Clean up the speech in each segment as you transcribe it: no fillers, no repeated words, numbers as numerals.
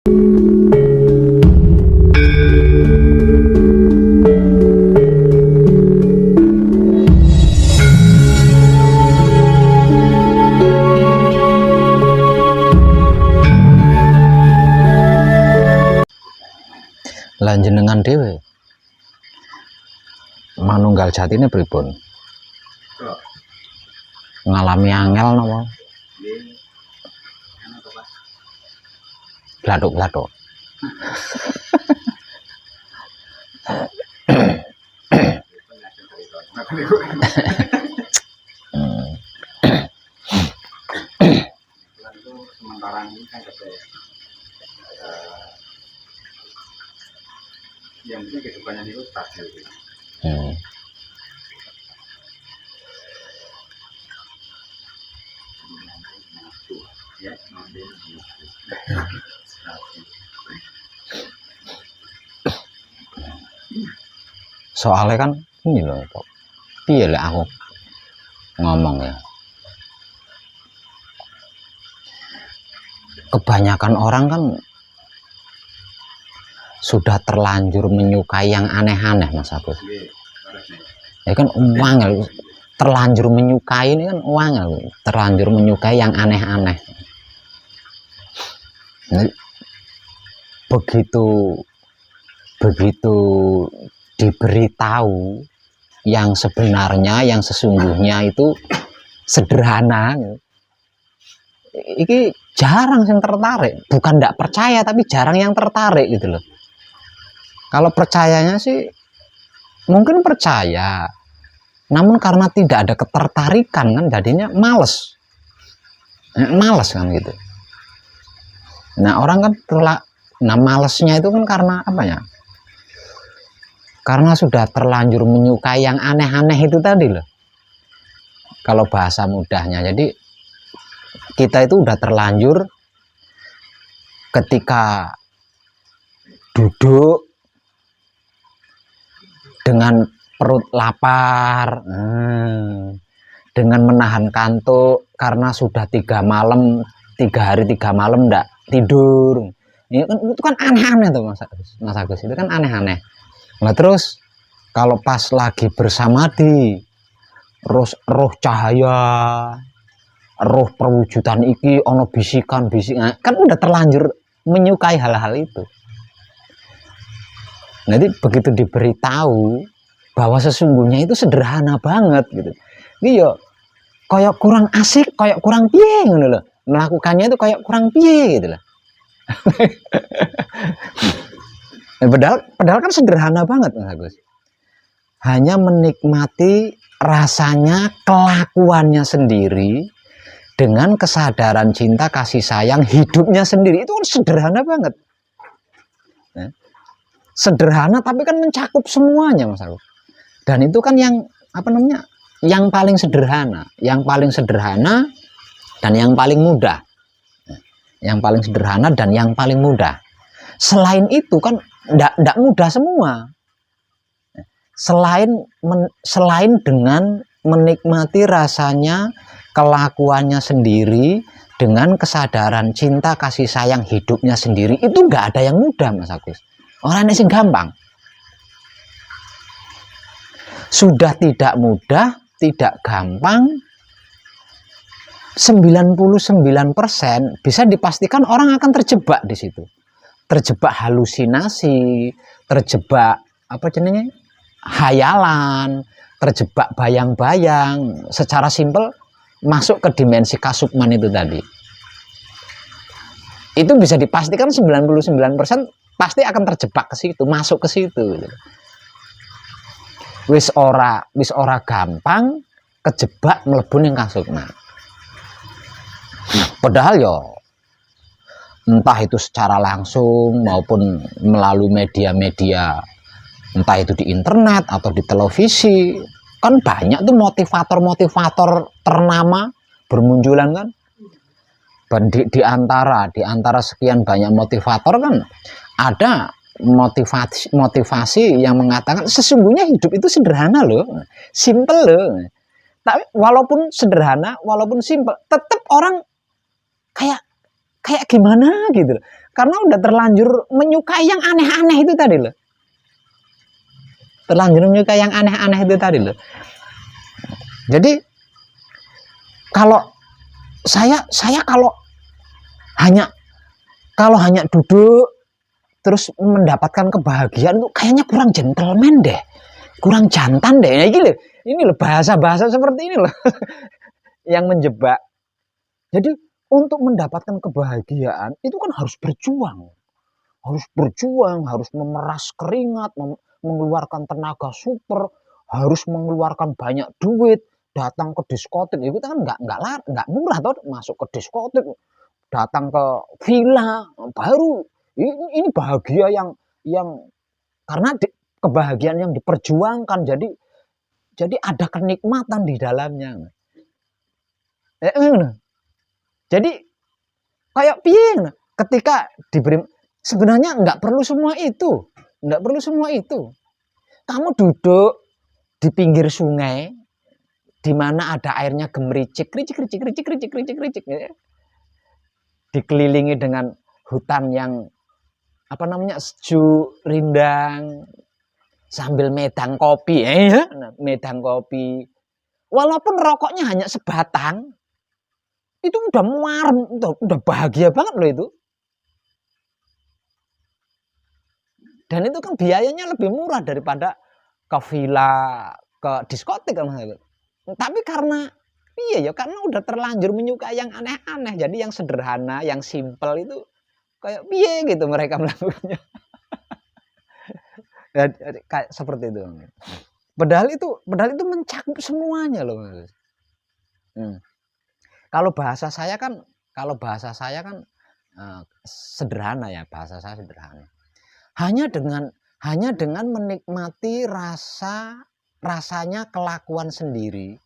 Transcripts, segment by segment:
Lan jenengan dhewe manunggal jatine pripun? Ngalami angel napa? Blathuk-blathuk. Sementara ini kan yang penting kehidupannya itu stabil. Ya, Soalnya kan ini loh, Pak. Piye lek aku ngomong ya. Kebanyakan orang kan sudah terlanjur menyukai yang aneh-aneh, Mas Agus. Ya kan uang terlanjur menyukai ini kan uang terlanjur menyukai yang aneh-aneh. Nah, begitu diberitahu yang sebenarnya, yang sesungguhnya itu sederhana, ini jarang yang tertarik. Bukan tidak percaya, tapi jarang yang tertarik gitu loh. Kalau percayanya sih mungkin percaya, namun karena tidak ada ketertarikan kan jadinya males kan gitu. Nah orang kan malesnya itu kan karena apa ya? Karena sudah terlanjur menyukai yang aneh-aneh itu tadi loh. Kalau bahasa mudahnya, jadi kita itu udah terlanjur ketika duduk dengan perut lapar, dengan menahan kantuk karena sudah 3 hari 3 malam enggak tidur. Itu kan aneh-aneh tuh Mas Agus, itu kan aneh-aneh. Nah terus kalau pas lagi bersamadi, roh cahaya, roh perwujudan iki ono bisikan kan udah terlanjur menyukai hal-hal itu. Nanti begitu diberitahu bahwa sesungguhnya itu sederhana banget gitu, ini yo kayak kurang asik, kayak kurang piye ngono loh, melakukannya itu kayak kurang piye gitu loh. padahal kan sederhana banget Mas Agus, hanya menikmati rasanya kelakuannya sendiri dengan kesadaran cinta kasih sayang hidupnya sendiri, itu kan sederhana banget. Sederhana tapi kan mencakup semuanya Mas Agus. Dan itu kan yang apa namanya? Yang paling sederhana dan yang paling mudah. Yang paling sederhana dan yang paling mudah. Selain itu kan enggak mudah semua. Selain dengan menikmati rasanya kelakuannya sendiri dengan kesadaran cinta kasih sayang hidupnya sendiri, itu enggak ada yang mudah Mas Agus. Orang ini gampang. Sudah tidak mudah, tidak gampang, 99% bisa dipastikan orang akan terjebak di situ. Terjebak halusinasi, terjebak apa jenenge? Hayalan, terjebak bayang-bayang, secara simpel masuk ke dimensi kasukman itu tadi. Itu bisa dipastikan 99% pasti akan terjebak ke situ, masuk ke situ. Wis ora gampang kejebak mlebu ning kasukman. Padahal yo entah itu secara langsung maupun melalui media-media, entah itu di internet atau di televisi, kan banyak tuh motivator ternama bermunculan kan. Di antara sekian banyak motivator kan ada motivasi yang mengatakan sesungguhnya hidup itu sederhana loh, simple loh. Tapi walaupun sederhana, walaupun simple, tetap orang kayak kayak gimana gitu loh. Karena udah terlanjur menyukai yang aneh-aneh itu tadi loh. Terlanjur menyukai yang aneh-aneh itu tadi loh. Jadi kalau saya kalau hanya duduk terus mendapatkan kebahagiaan itu kayaknya kurang gentleman deh, kurang jantan deh. Nah, ini loh bahasa-bahasa seperti ini loh yang menjebak. Jadi untuk mendapatkan kebahagiaan itu kan harus berjuang, harus memeras keringat, mengeluarkan tenaga super, harus mengeluarkan banyak duit, datang ke diskotik. Itu kan nggak murah toh, masuk ke diskotik, datang ke villa, baru ini bahagia yang karena kebahagiaan yang diperjuangkan. Jadi ada kenikmatan di dalamnya. Jadi kayak piye ketika diberi, sebenarnya nggak perlu semua itu. Kamu duduk di pinggir sungai di mana ada airnya gemericik, ricik, dikelilingi dengan hutan yang sejuk, rindang, sambil medang kopi, medang kopi. Walaupun rokoknya hanya sebatang, itu udah muarem, udah bahagia banget loh itu. Dan itu kan biayanya lebih murah daripada ke villa, ke diskotik kan. Tapi karena karena udah terlanjur menyukai yang aneh-aneh, jadi yang sederhana, yang simple itu kayak piye gitu mereka melakukannya. Ya, kayak seperti itu. Padahal itu mencakup semuanya loh. Kalau bahasa saya kan sederhana ya, bahasa saya sederhana. Hanya dengan menikmati rasanya kelakuan sendiri,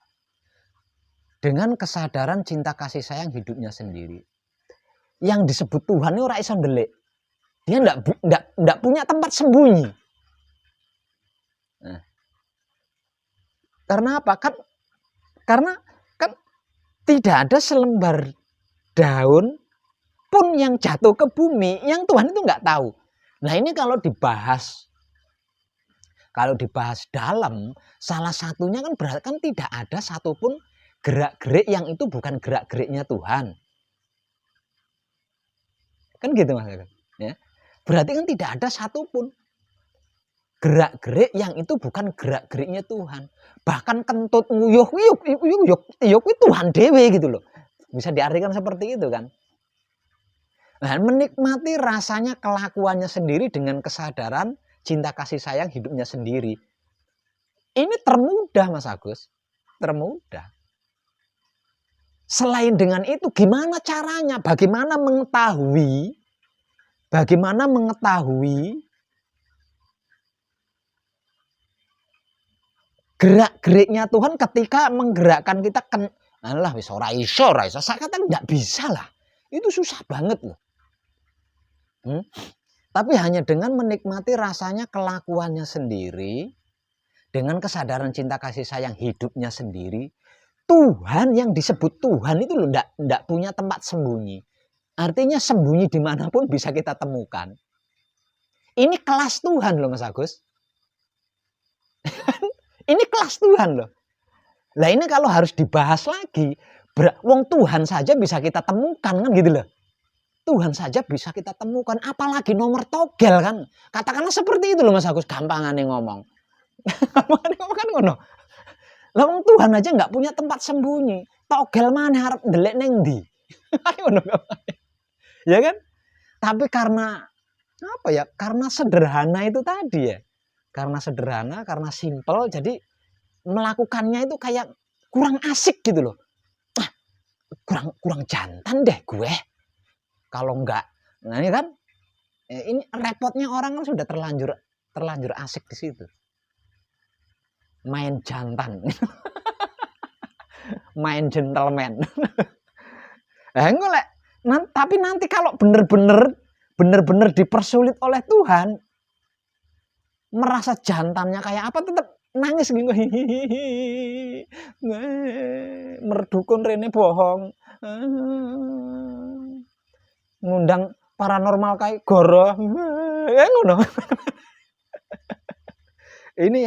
dengan kesadaran cinta kasih sayang hidupnya sendiri. Yang disebut Tuhan itu ora iso ndelik. Dia enggak punya tempat sembunyi. Nah, karena apa? Karena tidak ada selembar daun pun yang jatuh ke bumi yang Tuhan itu nggak tahu. Nah, ini kalau dibahas dalam, salah satunya kan berarti kan tidak ada satupun gerak-gerik yang itu bukan gerak-geriknya Tuhan. Kan gitu Mas. Ya. Berarti kan tidak ada satupun gerak-gerik yang itu bukan gerak-geriknya Tuhan. Bahkan kentut nguyuh itu Tuhan dewe gitu loh. Bisa diartikan seperti itu kan. Nah, menikmati rasanya kelakuannya sendiri dengan kesadaran cinta kasih sayang hidupnya sendiri. Ini termudah Mas Agus. Termudah. Selain dengan itu, gimana caranya? Bagaimana mengetahui gerak-geriknya Tuhan ketika menggerakkan kita alah wis ora iso. Saya kata enggak bisa lah. Itu susah banget loh. Tapi hanya dengan menikmati rasanya kelakuannya sendiri, dengan kesadaran cinta kasih sayang hidupnya sendiri, Tuhan yang disebut Tuhan itu loh enggak punya tempat sembunyi. Artinya sembunyi dimanapun bisa kita temukan. Ini kelas Tuhan loh Mas Agus. Ini kelas Tuhan loh. Lah ini kalau harus dibahas lagi, wong Tuhan saja bisa kita temukan kan gitu loh. Tuhan saja bisa kita temukan, apalagi nomor togel kan. Katakanlah seperti itu loh Mas Agus, gampangane ngomong. Gampangane ngomong kan ngono. Lah wong Tuhan aja nggak punya tempat sembunyi. Togel mana harap ndelek neng ndi? Ya kan? Tapi karena apa ya? Karena sederhana itu tadi ya. Karena sederhana, karena simple, jadi melakukannya itu kayak kurang asik gitu loh. Ah, kurang jantan deh gue. Kalau enggak, nah ini kan, ini repotnya orang kan sudah terlanjur asik di situ. Main jantan, main gentleman. Tapi nanti kalau bener-bener dipersulit oleh Tuhan, merasa jantannya kayak apa tetap nangis gitu. Merdukun rene bohong. ngundang paranormal kayak goro. Ya ngono. Ini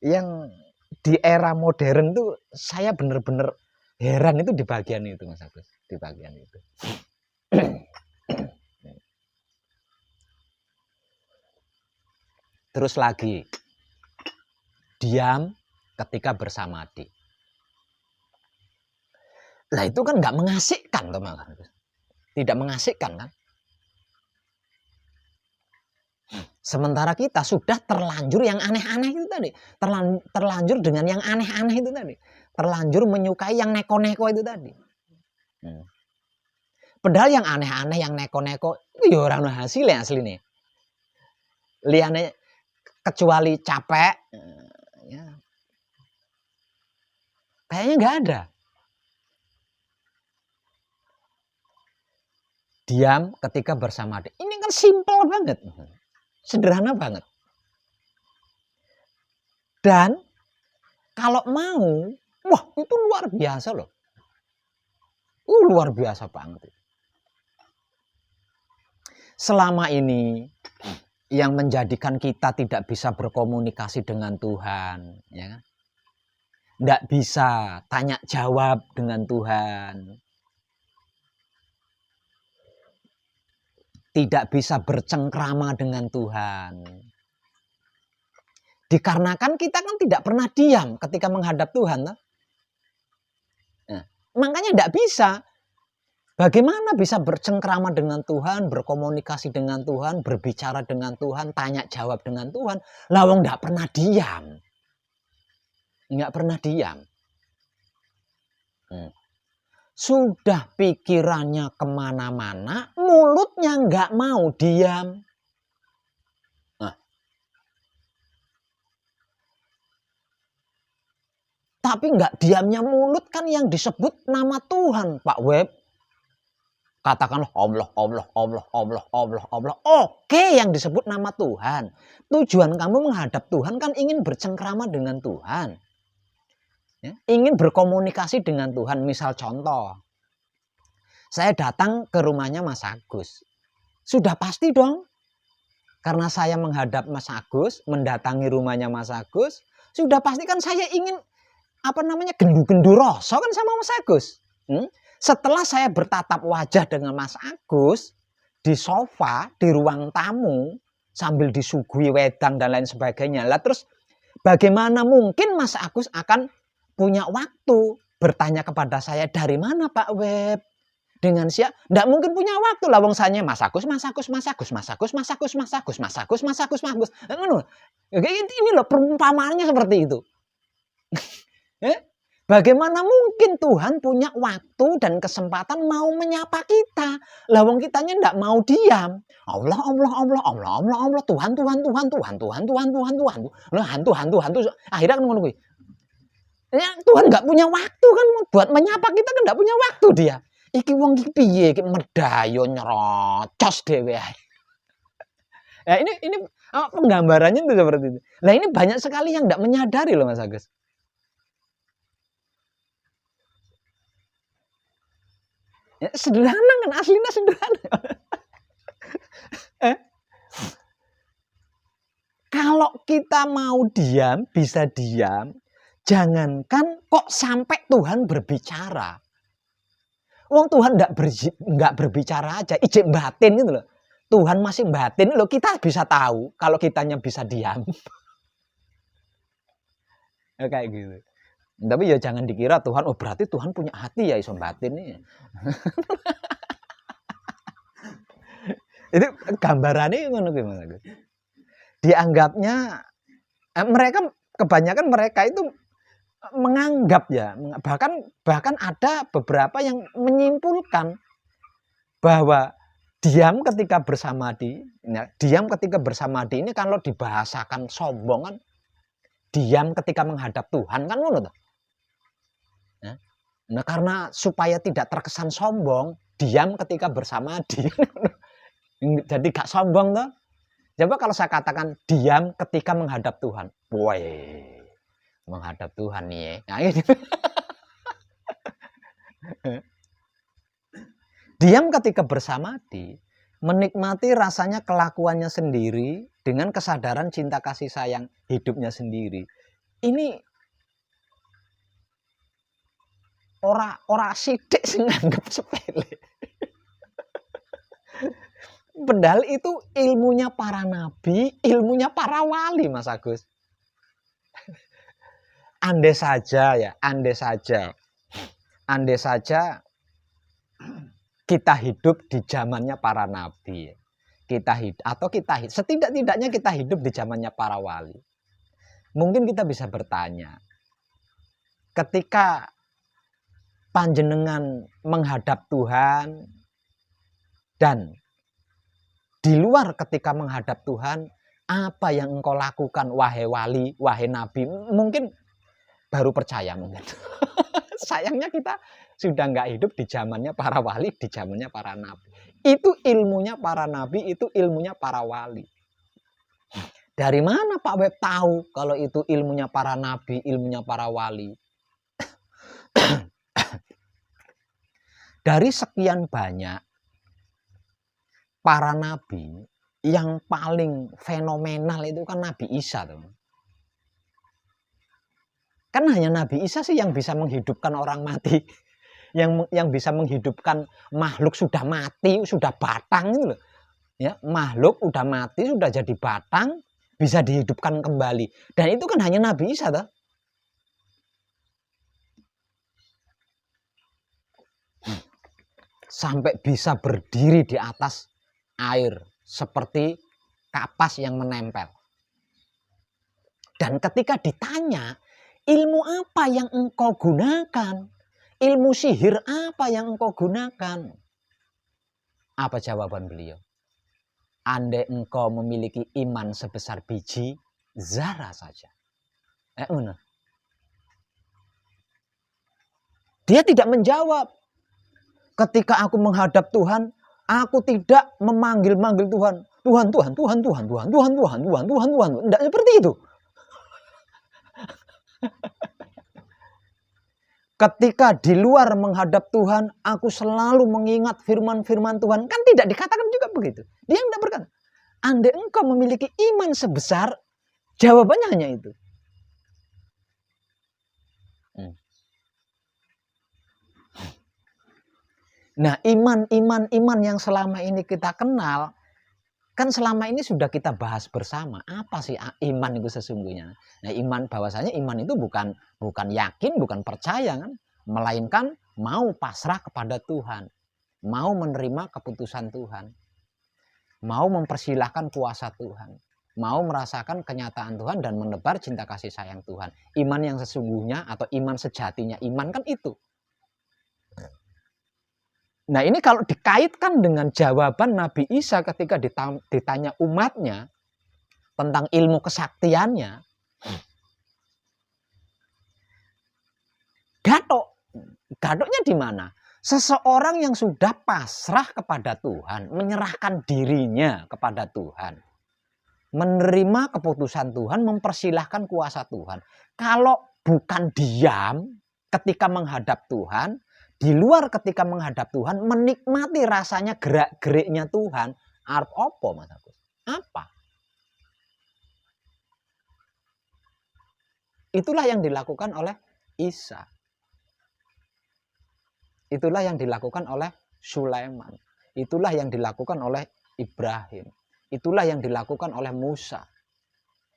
yang di era modern tuh saya bener-bener heran itu di bagian itu Mas Agus, di bagian itu. Terus lagi, diam ketika bersamadi. Lah itu kan nggak mengasihkan teman-teman. Tidak mengasihkan kan? Sementara kita sudah terlanjur yang aneh-aneh itu tadi. Terlanjur dengan yang aneh-aneh itu tadi. Terlanjur menyukai yang neko-neko itu tadi. Padahal yang aneh-aneh, yang neko-neko itu ya orang hasilnya asli nih. Liane kecuali capek, ya. Kayaknya nggak ada. Diam ketika bersamadi. Ini kan simpel banget. Sederhana banget. Dan kalau mau, wah itu luar biasa loh. Luar biasa banget. Selama ini yang menjadikan kita tidak bisa berkomunikasi dengan Tuhan, ya kan? Tidak bisa tanya jawab dengan Tuhan. Tidak bisa bercengkrama dengan Tuhan. Dikarenakan kita kan tidak pernah diam ketika menghadap Tuhan. Nah, makanya tidak bisa. Bagaimana bisa bercengkrama dengan Tuhan, berkomunikasi dengan Tuhan, berbicara dengan Tuhan, tanya jawab dengan Tuhan. Lawang tidak pernah diam. Nggak pernah diam. Sudah pikirannya kemana-mana, mulutnya nggak mau diam. Nah. Tapi nggak diamnya mulut kan yang disebut nama Tuhan, Pak Web. Katakanlah Allah, Allah, Allah, Allah, Allah, Allah. Oke, yang disebut nama Tuhan. Tujuan kamu menghadap Tuhan kan ingin bercengkrama dengan Tuhan. Ya, ingin berkomunikasi dengan Tuhan. Misal contoh, saya datang ke rumahnya Mas Agus. Sudah pasti dong. Karena saya menghadap Mas Agus, mendatangi rumahnya Mas Agus, sudah pasti kan saya ingin gendu-gendu rasa kan sama Mas Agus. Setelah saya bertatap wajah dengan Mas Agus di sofa, di ruang tamu, sambil disuguhi wedang dan lain sebagainya. Lah terus bagaimana mungkin Mas Agus akan punya waktu bertanya kepada saya, dari mana Pak Web? Dengan siapa? Tidak mungkin punya waktu lah wong sanya Mas Agus, Mas Agus, Mas Agus, Mas Agus, Mas Agus, Mas Agus, Mas Agus, Mas Agus, Mas Agus. Ini loh perumpamaannya seperti itu. Bagaimana mungkin Tuhan punya waktu dan kesempatan mau menyapa kita? Lawang kitanya tidak mau diam. Allah, Allah, Allah, Allah, Allah, Allah, Tuhan, Tuhan, Tuhan, Tuhan, Tuhan, Tuhan, Tuhan, Tuhan, hantu, hantu, hantu. Akhirnya kan ngono kuwi. Ya, Tuhan nggak punya waktu kan buat menyapa kita kan nggak punya waktu dia. Iki wong iki piye iki merdayo nyerocos dhewe. Ya ini penggambarannya itu seperti itu. Nah ini banyak sekali yang nggak menyadari loh Mas Agus. Ya, sederhana kan, aslinya sederhana. Kalau kita mau diam, bisa diam. Jangankan kok sampai Tuhan berbicara. Wong Tuhan nggak berbicara aja, ijek batin gitu loh. Tuhan masih batin loh, kita bisa tahu kalau kitanya bisa diam. Ya, kayak gitu. Tapi ya jangan dikira Tuhan, oh berarti Tuhan punya hati ya iso batin nih. Itu gambarannya ngono gimana? Dianggapnya mereka kebanyakan mereka itu menganggap ya, bahkan ada beberapa yang menyimpulkan bahwa diam ketika bersamadi, ini kalau dibahasakan sombong kan, diam ketika menghadap Tuhan kan ngono toh. Nah karena supaya tidak terkesan sombong, diam ketika bersamadi. Jadi gak sombong toh. Coba kalau saya katakan diam ketika menghadap Tuhan, woi. Menghadap Tuhan nih ya. Nah, Diam ketika bersamadi, menikmati rasanya kelakuannya sendiri dengan kesadaran cinta kasih sayang hidupnya sendiri. Ini ora sidik sing nganggep sepele. Padahal itu ilmunya para nabi, ilmunya para wali, Mas Agus. Andai saja kita hidup di zamannya para nabi, setidak-tidaknya kita hidup di zamannya para wali. Mungkin kita bisa bertanya, ketika panjenengan menghadap Tuhan dan di luar ketika menghadap Tuhan, apa yang engkau lakukan wahai wali, wahai nabi? Mungkin baru percaya mungkin. Sayangnya kita sudah nggak hidup di zamannya para wali, di zamannya para nabi. Itu ilmunya para nabi, itu ilmunya para wali. Dari mana Pak Web tahu kalau itu ilmunya para nabi, ilmunya para wali? Dari sekian banyak para nabi, yang paling fenomenal itu kan Nabi Isa. Kan hanya Nabi Isa sih yang bisa menghidupkan orang mati. Yang bisa menghidupkan makhluk sudah mati, sudah batang itu loh. Ya, makhluk udah mati, sudah jadi batang, bisa dihidupkan kembali. Dan itu kan hanya Nabi Isa toh. Sampai bisa berdiri di atas air seperti kapas yang menempel. Dan ketika ditanya, ilmu apa yang engkau gunakan? Ilmu sihir apa yang engkau gunakan? Apa jawaban beliau? Andai engkau memiliki iman sebesar biji zarah saja. Benar. Dia tidak menjawab. Ketika aku menghadap Tuhan, aku tidak memanggil-manggil Tuhan. Tuhan. Tidak seperti itu. Ketika di luar menghadap Tuhan, aku selalu mengingat firman-firman Tuhan. Kan tidak dikatakan juga begitu. Dia tidak berkata, andai engkau memiliki iman sebesar, jawabannya hanya itu. Nah, iman yang selama ini kita kenal, kan selama ini sudah kita bahas bersama. Apa sih iman itu sesungguhnya? Nah, iman bahwasanya iman itu bukan yakin, bukan percaya kan, melainkan mau pasrah kepada Tuhan, mau menerima keputusan Tuhan, mau mempersilahkan kuasa Tuhan, mau merasakan kenyataan Tuhan dan menebar cinta kasih sayang Tuhan. Iman yang sesungguhnya atau iman sejatinya iman kan itu. Nah, ini kalau dikaitkan dengan jawaban Nabi Isa ketika ditanya umatnya tentang ilmu kesaktiannya, gadoknya di mana? Seseorang yang sudah pasrah kepada Tuhan, menyerahkan dirinya kepada Tuhan, menerima keputusan Tuhan, mempersilahkan kuasa Tuhan. Kalau bukan diam ketika menghadap Tuhan, di luar ketika menghadap Tuhan, menikmati rasanya gerak-geriknya Tuhan, arep apa Mas Agus? Apa? Itulah yang dilakukan oleh Isa. Itulah yang dilakukan oleh Sulaiman. Itulah yang dilakukan oleh Ibrahim. Itulah yang dilakukan oleh Musa.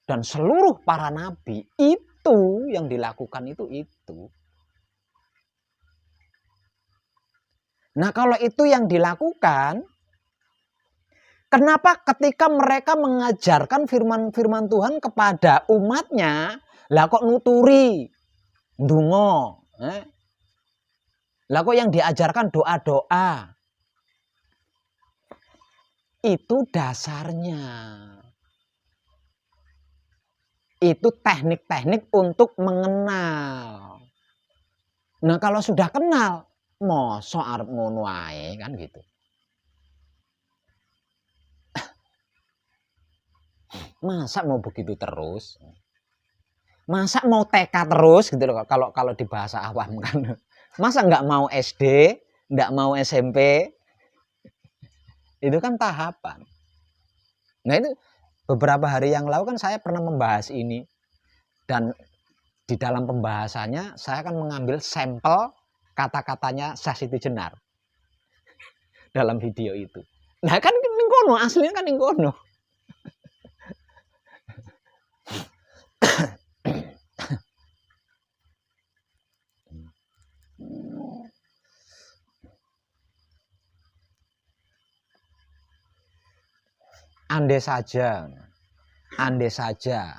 Dan seluruh para nabi, itu yang dilakukan itu. Nah, kalau itu yang dilakukan, kenapa ketika mereka mengajarkan firman-firman Tuhan kepada umatnya, lah kok nuturi, ndonga, lah kok yang diajarkan doa-doa? Itu dasarnya. Itu teknik-teknik untuk mengenal. Nah, kalau sudah kenal, mosok arep ngono ae kan gitu. Masa mau begitu terus? Masa mau TK terus gitu loh kalau di bahasa awam kan. Masa nggak mau SD, nggak mau SMP, Itu kan tahapan. Nah itu beberapa hari yang lalu kan saya pernah membahas ini. Dan di dalam pembahasannya saya akan mengambil sampel kata-katanya Syah Siti Jenar dalam video itu. Nah kan ning kono, aslinya kan ning kono. Andai saja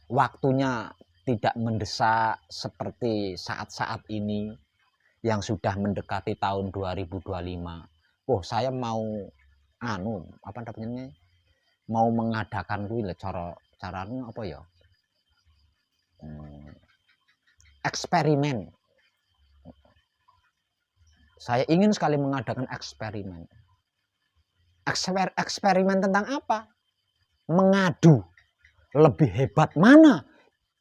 waktunya tidak mendesak seperti saat-saat ini yang sudah mendekati tahun 2025. Oh, saya mau mau mengadakan kuwi lho caranya apa ya? Eksperimen. Saya ingin sekali mengadakan eksperimen. Eksperimen tentang apa? Mengadu. Lebih hebat mana?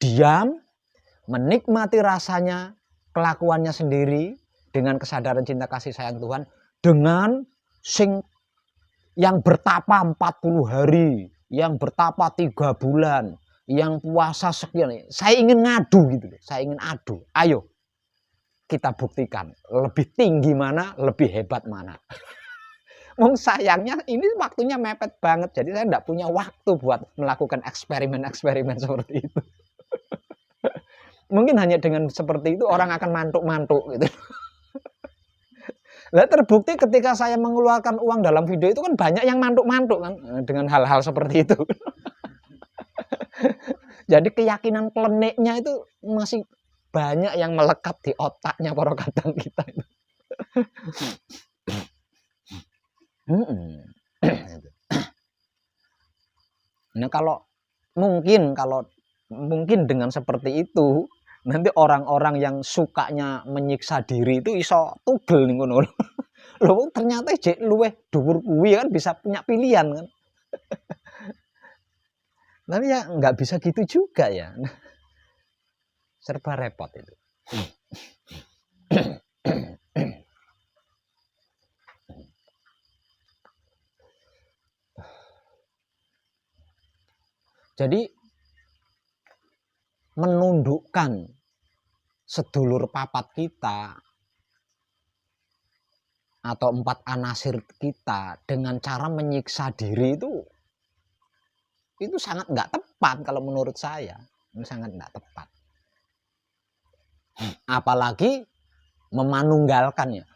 Diam, menikmati rasanya, kelakuannya sendiri dengan kesadaran cinta kasih sayang Tuhan, dengan yang bertapa 40 hari, yang bertapa 3 bulan, yang puasa sekian. Saya ingin ngadu gitu. Saya ingin adu. Ayo kita buktikan lebih tinggi mana, lebih hebat mana. Sayangnya ini waktunya mepet banget, jadi saya tidak punya waktu buat melakukan eksperimen seperti itu. Mungkin hanya dengan seperti itu orang akan mantuk-mantuk gitu. Nah, terbukti ketika saya mengeluarkan uang dalam video itu kan banyak yang mantuk-mantuk kan dengan hal-hal seperti itu. Jadi keyakinan kleniknya itu masih banyak yang melekat di otaknya para kadang kita itu. Nah, kalau mungkin dengan seperti itu nanti orang-orang yang sukanya menyiksa diri itu iso tugel nih ngono. Loh, ternyata jek luweh dhuwur kuwi kan bisa punya pilihan kan. Tapi ya nggak bisa gitu juga ya. Serba repot itu. Jadi menundukkan sedulur papat kita atau 4 anasir kita dengan cara menyiksa diri itu sangat nggak tepat kalau menurut saya. Ini sangat nggak tepat. Apalagi memanunggalkannya.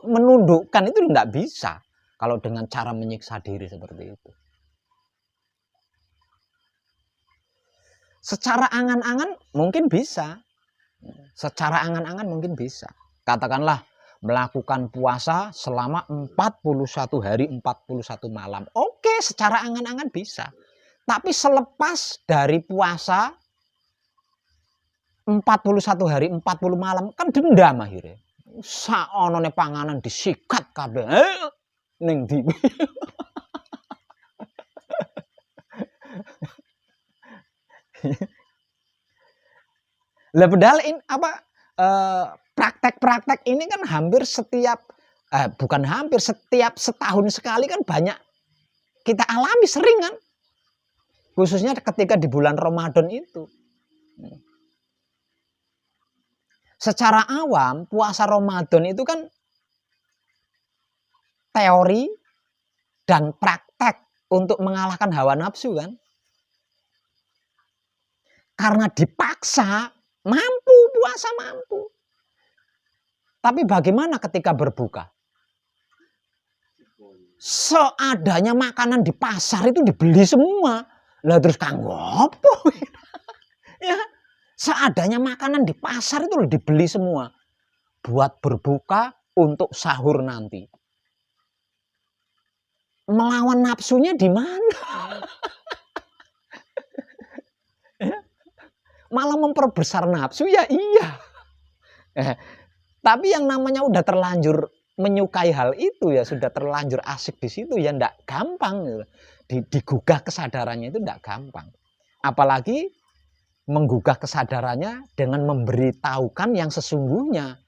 Menundukkan itu nggak bisa kalau dengan cara menyiksa diri seperti itu. Secara angan-angan mungkin bisa. Secara angan-angan mungkin bisa. Katakanlah melakukan puasa selama 41 hari 41 malam. Oke, secara angan-angan bisa. Tapi selepas dari puasa 41 hari 40 malam kan dendam akhirnya. Saonone panganan disikat kabeh. Ning ndi. Lah padahal ini praktek-praktek ini kan hampir setiap setahun sekali kan banyak kita alami, sering kan. Khususnya ketika di bulan Ramadan itu. Secara awam puasa Ramadan itu kan teori dan praktek untuk mengalahkan hawa nafsu kan. Karena dipaksa, puasa mampu. Tapi bagaimana ketika berbuka? Seadanya makanan di pasar itu dibeli semua. Lah terus kanggo apa? Ya, seadanya makanan di pasar itu dibeli semua. Buat berbuka untuk sahur nanti. Melawan nafsunya di mana? Malah memperbesar nafsu ya iya. Tapi yang namanya udah terlanjur menyukai hal itu ya sudah terlanjur asik di situ ya ndak gampang gitu. Digugah kesadarannya itu ndak gampang. Apalagi menggugah kesadarannya dengan memberitahukan yang sesungguhnya.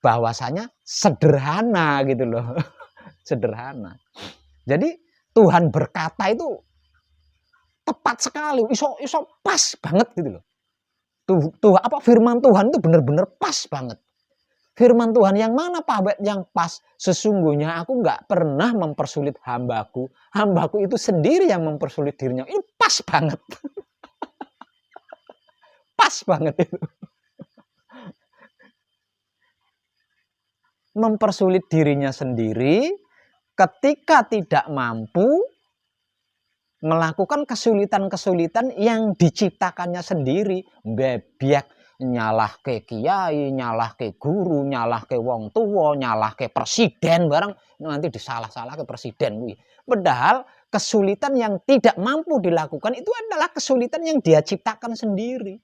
bahwasanya sederhana gitu loh. Sederhana. Jadi Tuhan berkata itu tepat sekali, iso pas banget gitu loh. Tuh apa firman Tuhan itu benar-benar pas banget. Firman Tuhan yang mana Pak? Yang pas. Sesungguhnya aku nggak pernah mempersulit hambaku. Hambaku itu sendiri yang mempersulit dirinya. Ini pas banget. Pas banget itu. Mempersulit dirinya sendiri ketika tidak mampu melakukan kesulitan-kesulitan yang diciptakannya sendiri. Bebek, nyalah ke kiai, nyalah ke guru, nyalah ke wong tua, nyalah ke presiden, barang nanti disalah-salah ke presiden. Padahal kesulitan yang tidak mampu dilakukan itu adalah kesulitan yang dia ciptakan sendiri.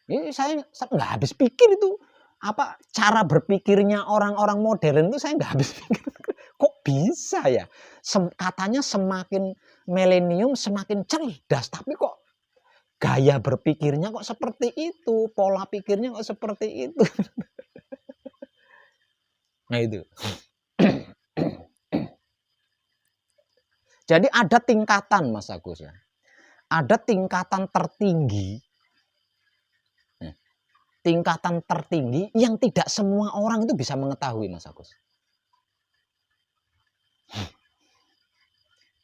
Ini saya nggak habis pikir itu. Apa cara berpikirnya orang-orang modern itu saya nggak habis pikir. Kok bisa ya? Katanya semakin milenium semakin cerdas, tapi kok gaya berpikirnya kok seperti itu, pola pikirnya kok seperti itu. Nah itu. Jadi ada tingkatan Mas Agus ya. Ada tingkatan tertinggi. Tingkatan tertinggi yang tidak semua orang itu bisa mengetahui Mas Agus.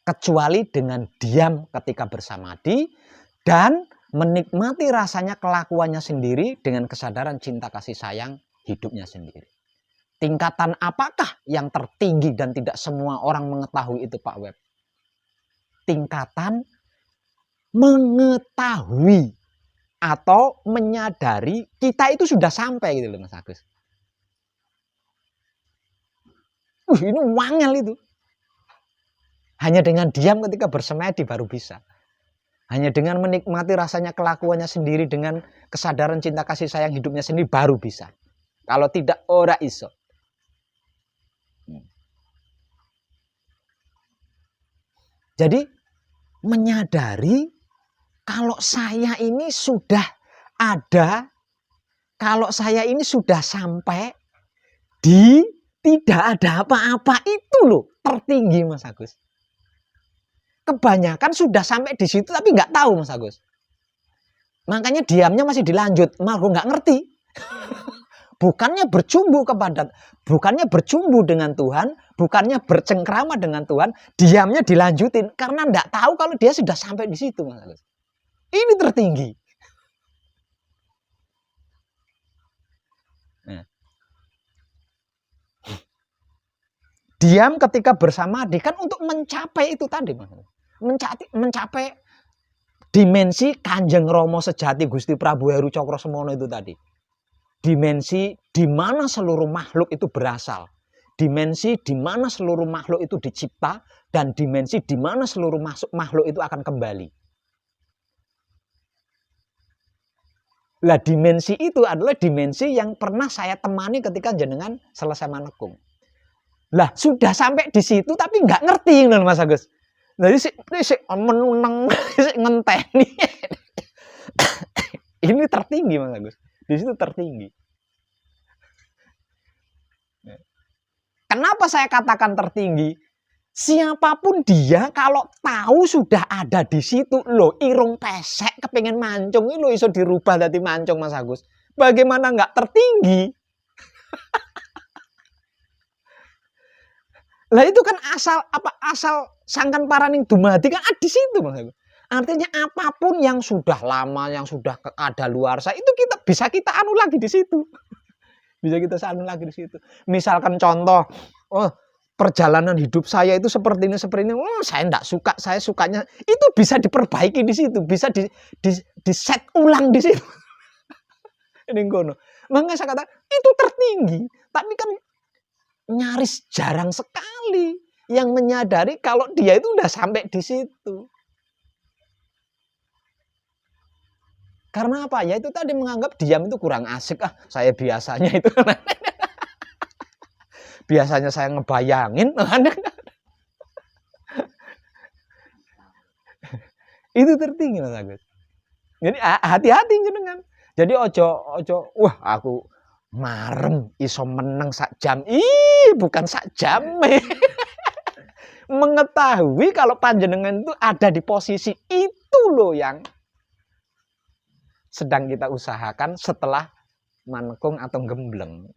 Kecuali dengan diam ketika bersamadi dan menikmati rasanya kelakuannya sendiri dengan kesadaran cinta kasih sayang hidupnya sendiri. Tingkatan apakah yang tertinggi dan tidak semua orang mengetahui itu Pak Web? Tingkatan mengetahui atau menyadari kita itu sudah sampai gitu loh Mas Agus. Ini wangel itu. Hanya dengan diam ketika bersemedi baru bisa. Hanya dengan menikmati rasanya kelakuannya sendiri dengan kesadaran cinta kasih sayang hidupnya sendiri baru bisa. Kalau tidak ora iso. Jadi menyadari kalau saya ini sudah ada, kalau saya ini sudah sampai di tidak ada apa-apa itu loh tertinggi Mas Agus. Kebanyakan sudah sampai di situ tapi nggak tahu Mas Agus. Makanya diamnya masih dilanjut, malah nggak ngerti. Bukannya bercumbu dengan Tuhan, bukannya bercengkrama dengan Tuhan, diamnya dilanjutin karena nggak tahu kalau dia sudah sampai di situ Mas Agus. Ini tertinggi. Diam ketika bersamadi kan untuk mencapai itu tadi Mas. Mencapai dimensi Kanjeng Rama sejati Gusti Prabu Heru Cokrosemono itu tadi. Dimensi di mana seluruh makhluk itu berasal. Dimensi di mana seluruh makhluk itu dicipta dan dimensi di mana seluruh makhluk itu akan kembali. Lah dimensi itu adalah dimensi yang pernah saya temani ketika jenengan selesai manekung. Lah sudah sampai di situ tapi nggak ngerti loh Mas Agus. Jadi si menunang si ngenteni. Ini tertinggi Mas Agus. Di situ tertinggi. Kenapa saya katakan tertinggi? Siapapun dia kalau tahu sudah ada di situ, loh irung pesek kepengen mancung ini loh iso dirubah dari mancung Mas Agus. Bagaimana nggak tertinggi? Lah itu kan asal sangkan paraning dumadi kan di situ Mas Agus. Artinya apapun yang sudah lama, yang sudah ada luarsa itu bisa kita anu lagi di situ. Bisa kita anu lagi di situ. Misalkan contoh, perjalanan hidup saya itu seperti ini. Saya enggak suka, saya sukanya itu bisa diperbaiki di situ, bisa di set ulang di situ. Ini ngono. Makanya saya kata itu tertinggi, tapi kan nyaris jarang sekali yang menyadari kalau dia itu udah sampai di situ. Karena apa? Ya itu tadi menganggap diam itu kurang asik. Saya biasanya itu. Biasanya saya ngebayangin. Itu tertinggi Mas Agus. Jadi hati-hati jenengan. Jadi ojo wah aku marem iso meneng sak jam. Ih, bukan sak jam. Mengetahui kalau panjenengan itu ada di posisi itu loh yang sedang kita usahakan setelah manekung atau gembleng.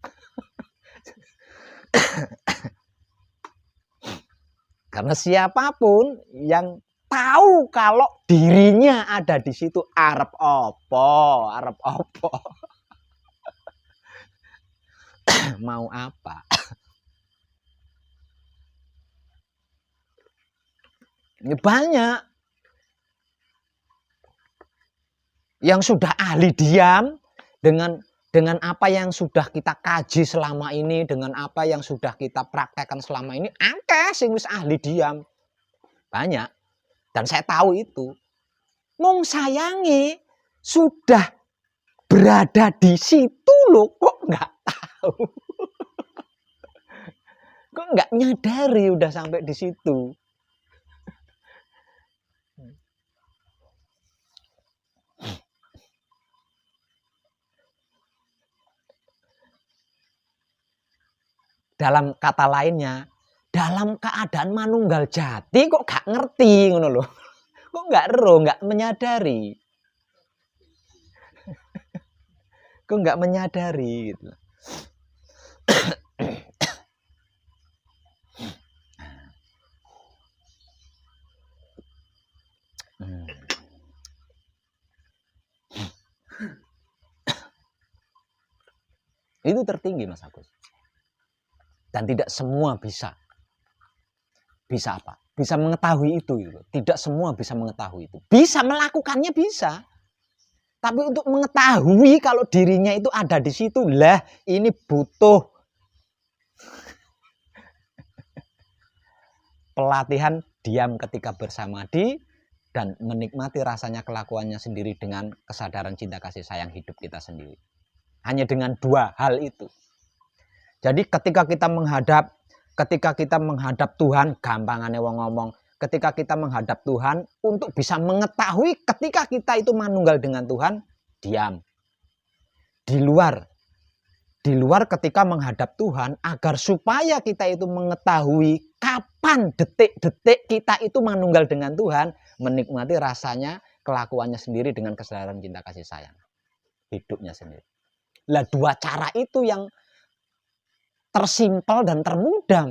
Karena siapapun yang tahu kalau dirinya ada di situ arep opo mau apa. Ini banyak yang sudah ahli diam dengan apa yang sudah kita kaji selama ini, dengan apa yang sudah kita praktekkan selama ini, akeh sing wis ahli diam. Banyak. Dan saya tahu itu. Mung sayangi sudah berada di situ loh, kok nggak tahu. Kok nggak nyadari udah sampai di situ. Dalam kata lainnya, dalam keadaan manunggal jati kok gak ngerti ngono loh. Kok nggak menyadari. Kok nggak menyadari gitu. Itu tertinggi Mas Agus. Dan tidak semua bisa. Bisa apa? Bisa mengetahui itu gitu. Tidak semua bisa mengetahui itu. Bisa melakukannya bisa. Tapi untuk mengetahui kalau dirinya itu ada di situ, lah ini butuh pelatihan diam ketika bersamadi dan menikmati rasanya kelakuannya sendiri dengan kesadaran cinta kasih sayang hidup kita sendiri. Hanya dengan dua hal itu. Jadi ketika kita menghadap Tuhan, gampangannya wong ngomong, ketika kita menghadap Tuhan untuk bisa mengetahui ketika kita itu manunggal dengan Tuhan, diam. Di luar ketika menghadap Tuhan agar supaya kita itu mengetahui kapan detik-detik kita itu manunggal dengan Tuhan, menikmati rasanya kelakuannya sendiri dengan kesadaran cinta kasih sayang hidupnya sendiri. Lah dua cara itu yang tersimpel dan termudah.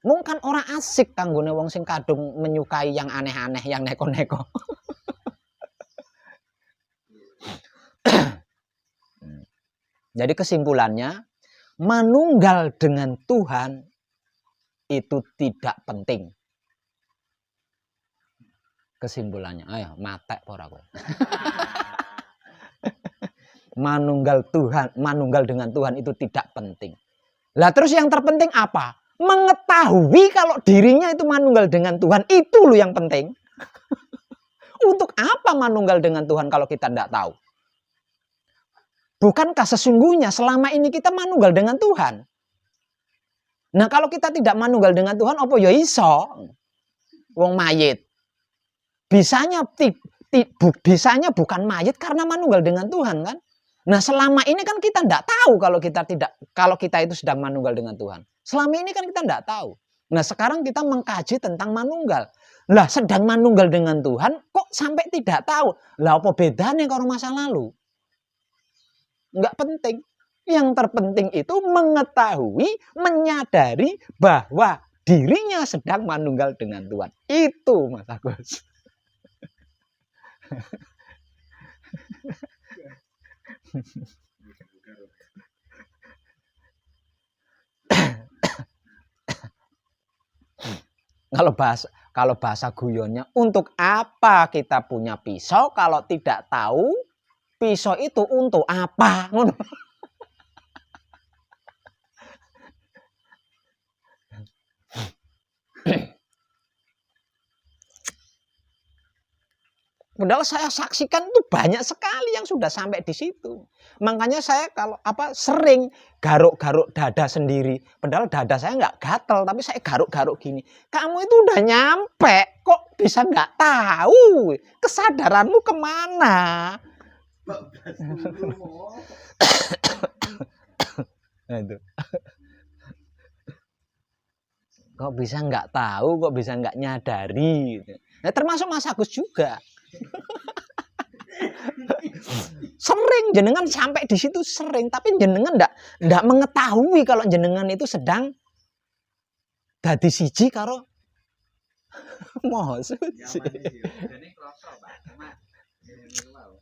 Mungkin orang asik kanggone wong sing kadung menyukai yang aneh-aneh, yang neko-neko. Jadi kesimpulannya, manunggal dengan Tuhan itu tidak penting. Kesimpulannya, ayo matek ora kowe. Manunggal dengan Tuhan itu tidak penting. Lah terus yang terpenting apa? Mengetahui kalau dirinya itu manunggal dengan Tuhan, itu loh yang penting. Untuk apa manunggal dengan Tuhan kalau kita tidak tahu? Bukankah sesungguhnya selama ini kita manunggal dengan Tuhan? Nah kalau kita tidak manunggal dengan Tuhan, apa ya iso? Wong mayit. Bisanya bukan mayit karena manunggal dengan Tuhan kan? Nah selama ini kan kita tidak tahu kalau kita itu sedang manunggal dengan Tuhan. Selama ini kan kita tidak tahu. Nah sekarang kita mengkaji tentang manunggal. Lah sedang manunggal dengan Tuhan kok sampai tidak tahu. Lah apa bedanya kalau masa lalu? Enggak penting. Yang terpenting itu mengetahui, menyadari bahwa dirinya sedang manunggal dengan Tuhan. Itu Mas Agus. Kalau bahasa guyonnya, untuk apa kita punya pisau kalau tidak tahu pisau itu untuk apa? Padahal saya saksikan itu banyak sekali yang sudah sampai di situ. Makanya saya sering garuk-garuk dada sendiri. Padahal dada saya nggak gatel, tapi saya garuk-garuk gini. Kamu itu udah nyampe, kok bisa nggak tahu? Kesadaranmu kemana? 14 dulu. Nah, itu. Kok bisa nggak tahu, kok bisa nggak nyadari gitu. Nah, termasuk Mas Agus juga. Sering jenengan sampai di situ sering, tapi jenengan ndak mengetahui kalau jenengan itu sedang dadi siji karo Maha Suci. Jadi kloso, Pak. Cuma ini wow.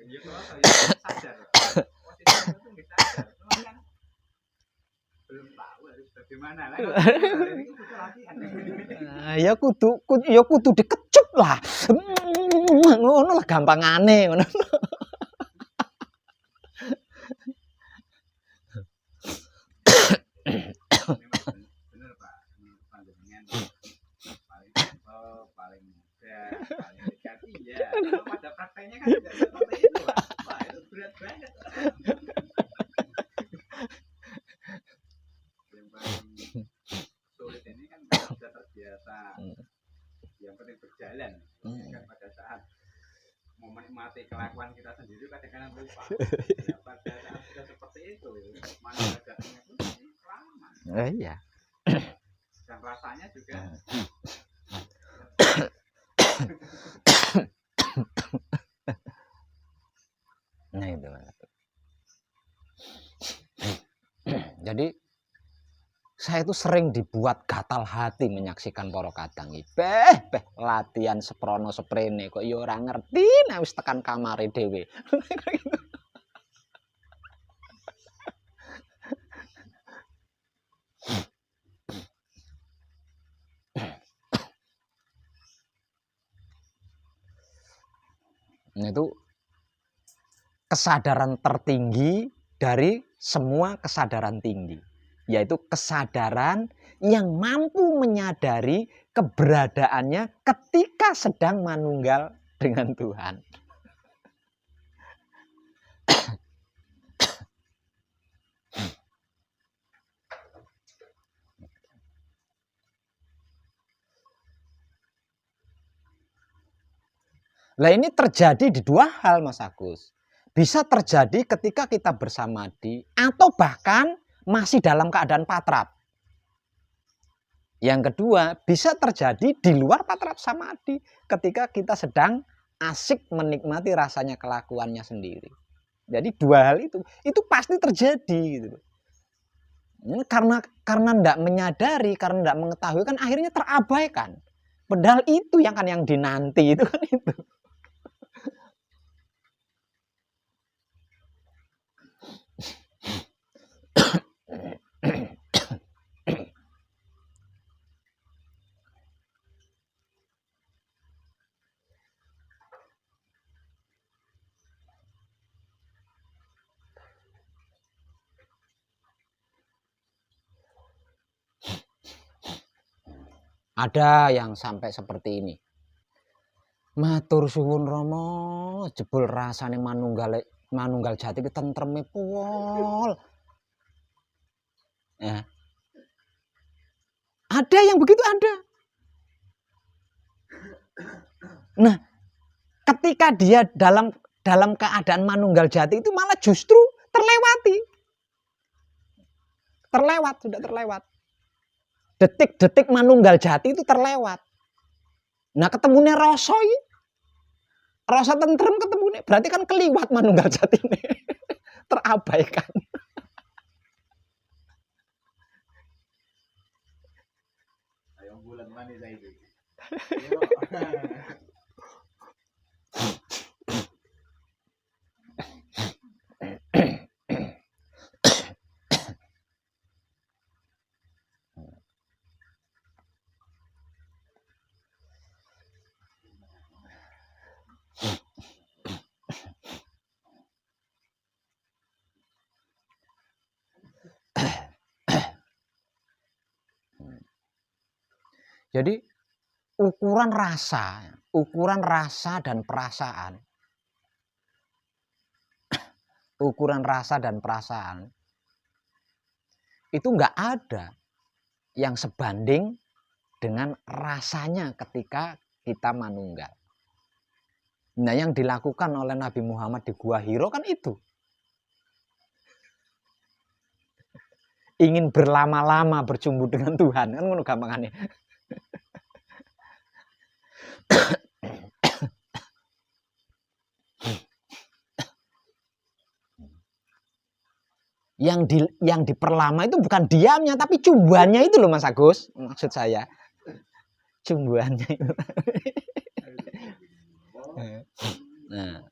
Ya kloso ya sadar. Posisinya itu nggak sadar. Cuma kan belum tahu harus bagaimana lah. Ini butuh latihan. Ya kudu dikecup lah. Ngono lah gampangane ngono. Bener Pak, panjenengan paling simpel, paling mudah, paling dekat ya. Pada prakteknya kan tidak seperti itu Pak. Wah itu berat banget. Yang paling sulit ini kan sudah terbiasa. Yang penting berjalan. Kan pada saat mau menikmati kelakuan kita sendiri kadang-kadang lupa. Ya, pada saat sudah seperti itu, mana jatuhnya pun lama. Iya. Dan rasanya juga Nah itu. Jadi saya itu sering dibuat gatal hati menyaksikan para kadang iki. Beh, latihan seprono seprene kok ya ora ngerti nek wis tekan kamare dhewe. Nah, itu kesadaran tertinggi dari semua kesadaran tinggi, yaitu kesadaran yang mampu menyadari keberadaannya ketika sedang manunggal dengan Tuhan. Nah, ini terjadi di dua hal, Mas Agus. Bisa terjadi ketika kita bersamadi atau bahkan masih dalam keadaan patrap. Yang kedua, bisa terjadi di luar patrap samadhi ketika kita sedang asik menikmati rasanya kelakuannya sendiri. Jadi dua hal itu pasti terjadi gitu. Karena tidak menyadari, karena tidak mengetahui kan akhirnya terabaikan. Padahal itu yang dinanti itu kan itu. Ada yang sampai seperti ini. Matur suwun Rama, jebul rasane manunggal jati ki tentreme pol. Ya. Ada yang begitu ada. Nah, ketika dia dalam keadaan manunggal jati itu malah justru terlewati. Sudah terlewat. Detik-detik manunggal jati itu terlewat. Nah, ketemunya rasa ini. Rasa tentrem ketemunya. Berarti kan keliwat manunggal jati ini. Terabaikan. ayo bulan manis itu. Jadi ukuran rasa dan perasaan. Ukuran rasa dan perasaan itu nggak ada yang sebanding dengan rasanya ketika kita manunggal. Nah, yang dilakukan oleh Nabi Muhammad di Gua Hiro kan itu. Ingin berlama-lama berjumpa dengan Tuhan, kan ngono gampangannya. Yang diperlama itu bukan diamnya tapi cumbuannya itu loh Mas Agus, maksud saya. Cumbuannya itu. Nah.